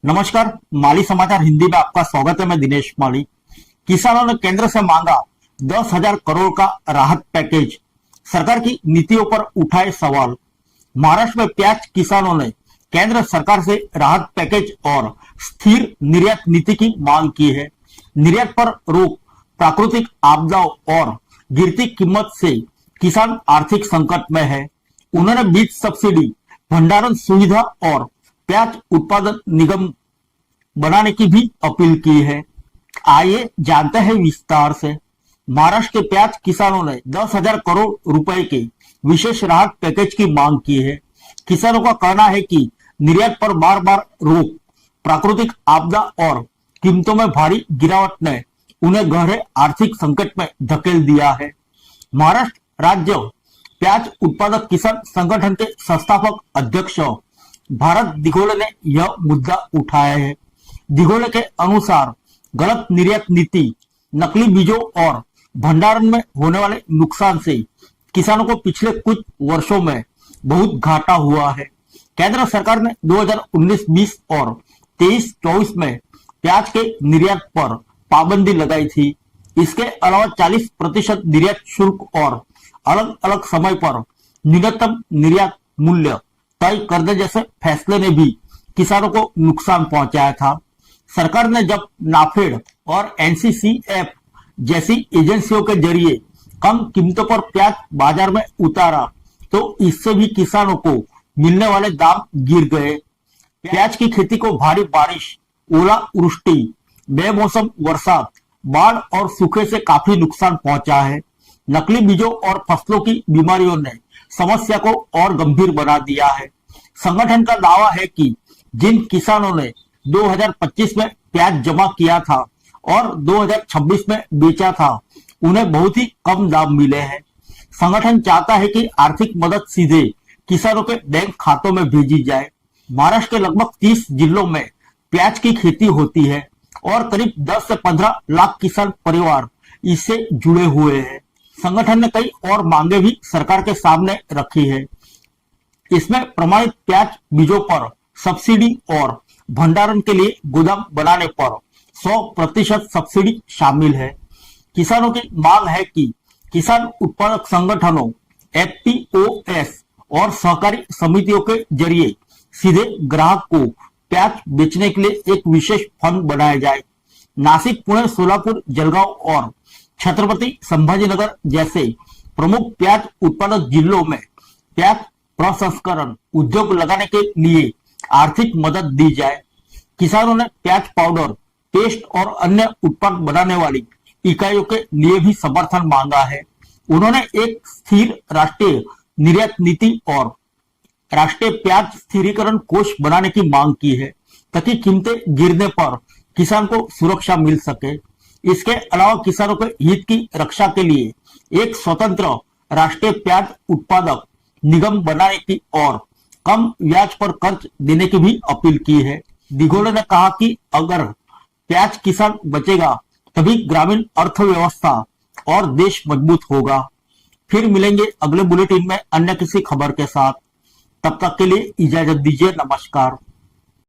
नमस्कार, माली समाचार हिंदी में आपका स्वागत है। मैं दिनेश माली। किसानों ने केंद्र से मांगा 10,000 करोड़ का राहत पैकेज। सरकार की नीतियों पर उठाए सवाल। महाराष्ट्र में प्याज किसानों ने केंद्र सरकार से राहत पैकेज और स्थिर निर्यात नीति की मांग की है। निर्यात पर रोक, प्राकृतिक आपदाओं और गिरती कीमत से किसान आर्थिक संकट में है। उन्होंने बीज सब्सिडी, भंडारण सुविधा और प्याज उत्पादन निगम बनाने की भी अपील की है। आइए जानते हैं विस्तार से। महाराष्ट्र के प्याज किसानों ने 10,000 करोड़ रुपए के विशेष राहत पैकेज की मांग की है। किसानों का कहना है कि निर्यात पर बार बार रोक, प्राकृतिक आपदा और कीमतों में भारी गिरावट ने उन्हें गहरे आर्थिक संकट में धकेल दिया है। महाराष्ट्र राज्य प्याज उत्पादक किसान संगठन के संस्थापक अध्यक्ष भारत दिघोले ने यह मुद्दा उठाया है। दिघोले के अनुसार गलत निर्यात नीति, नकली बीजों और भंडारण में होने वाले नुकसान से किसानों को पिछले कुछ वर्षों में बहुत घाटा हुआ है। केंद्र सरकार ने 2019-20 और 23-24 में प्याज के निर्यात पर पाबंदी लगाई थी। इसके अलावा 40% निर्यात शुल्क और अलग अलग समय पर न्यूनतम निर्यात मूल्य तय करने जैसे फैसले ने भी किसानों को नुकसान पहुंचाया था। सरकार ने जब नाफेड और एनसीसीएफ जैसी एजेंसियों के जरिए कम कीमतों पर प्याज बाजार में उतारा तो इससे भी किसानों को मिलने वाले दाम गिर गए। प्याज की खेती को भारी बारिश, ओलावृष्टि, बेमौसम बरसात, बाढ़ और सूखे से काफी नुकसान पहुंचा है। नकली बीजों और फसलों की बीमारियों ने समस्या को और गंभीर बना दिया है। संगठन का दावा है कि जिन किसानों ने 2025 में प्याज जमा किया था और 2026 में बेचा था, उन्हें बहुत ही कम दाम मिले हैं। संगठन चाहता है कि आर्थिक मदद सीधे किसानों के बैंक खातों में भेजी जाए। महाराष्ट्र के लगभग 30 जिलों में प्याज की खेती होती है और करीब 10 से 15 लाख किसान परिवार इससे जुड़े हुए हैं। संगठन ने कई और मांगे भी सरकार के सामने रखी है। इसमें प्रमाणित प्याज बीजों पर सब्सिडी और भंडारण के लिए गोदाम बनाने पर 100% सब्सिडी शामिल है। किसानों की मांग है कि किसान उत्पादक संगठनों, एफपीओएस और सहकारी समितियों के जरिए सीधे ग्राहक को प्याज बेचने के लिए एक विशेष फंड बनाया जाए। नासिक, पुणे, सोलापुर, जलगांव और छत्रपति संभाजीनगर जैसे प्रमुख प्याज उत्पादक जिलों में प्याज प्रसंस्करण उद्योग लगाने के लिए आर्थिक मदद दी जाए। किसानों ने प्याज पाउडर, पेस्ट और अन्य उत्पाद बनाने वाली इकाइयों के लिए भी समर्थन मांगा है। उन्होंने एक स्थिर राष्ट्रीय निर्यात नीति और राष्ट्रीय प्याज स्थिरीकरण कोष बनाने की मांग की है ताकि कीमतें गिरने पर किसान को सुरक्षा मिल सके। इसके अलावा किसानों के हित की रक्षा के लिए एक स्वतंत्र राष्ट्रीय प्याज उत्पादक निगम बनाने की और कम ब्याज पर कर्ज देने की भी अपील की है। दिघोले ने कहा कि अगर प्याज किसान बचेगा तभी ग्रामीण अर्थव्यवस्था और देश मजबूत होगा। फिर मिलेंगे अगले बुलेटिन में अन्य किसी खबर के साथ। तब तक के लिए इजाजत दीजिए। नमस्कार।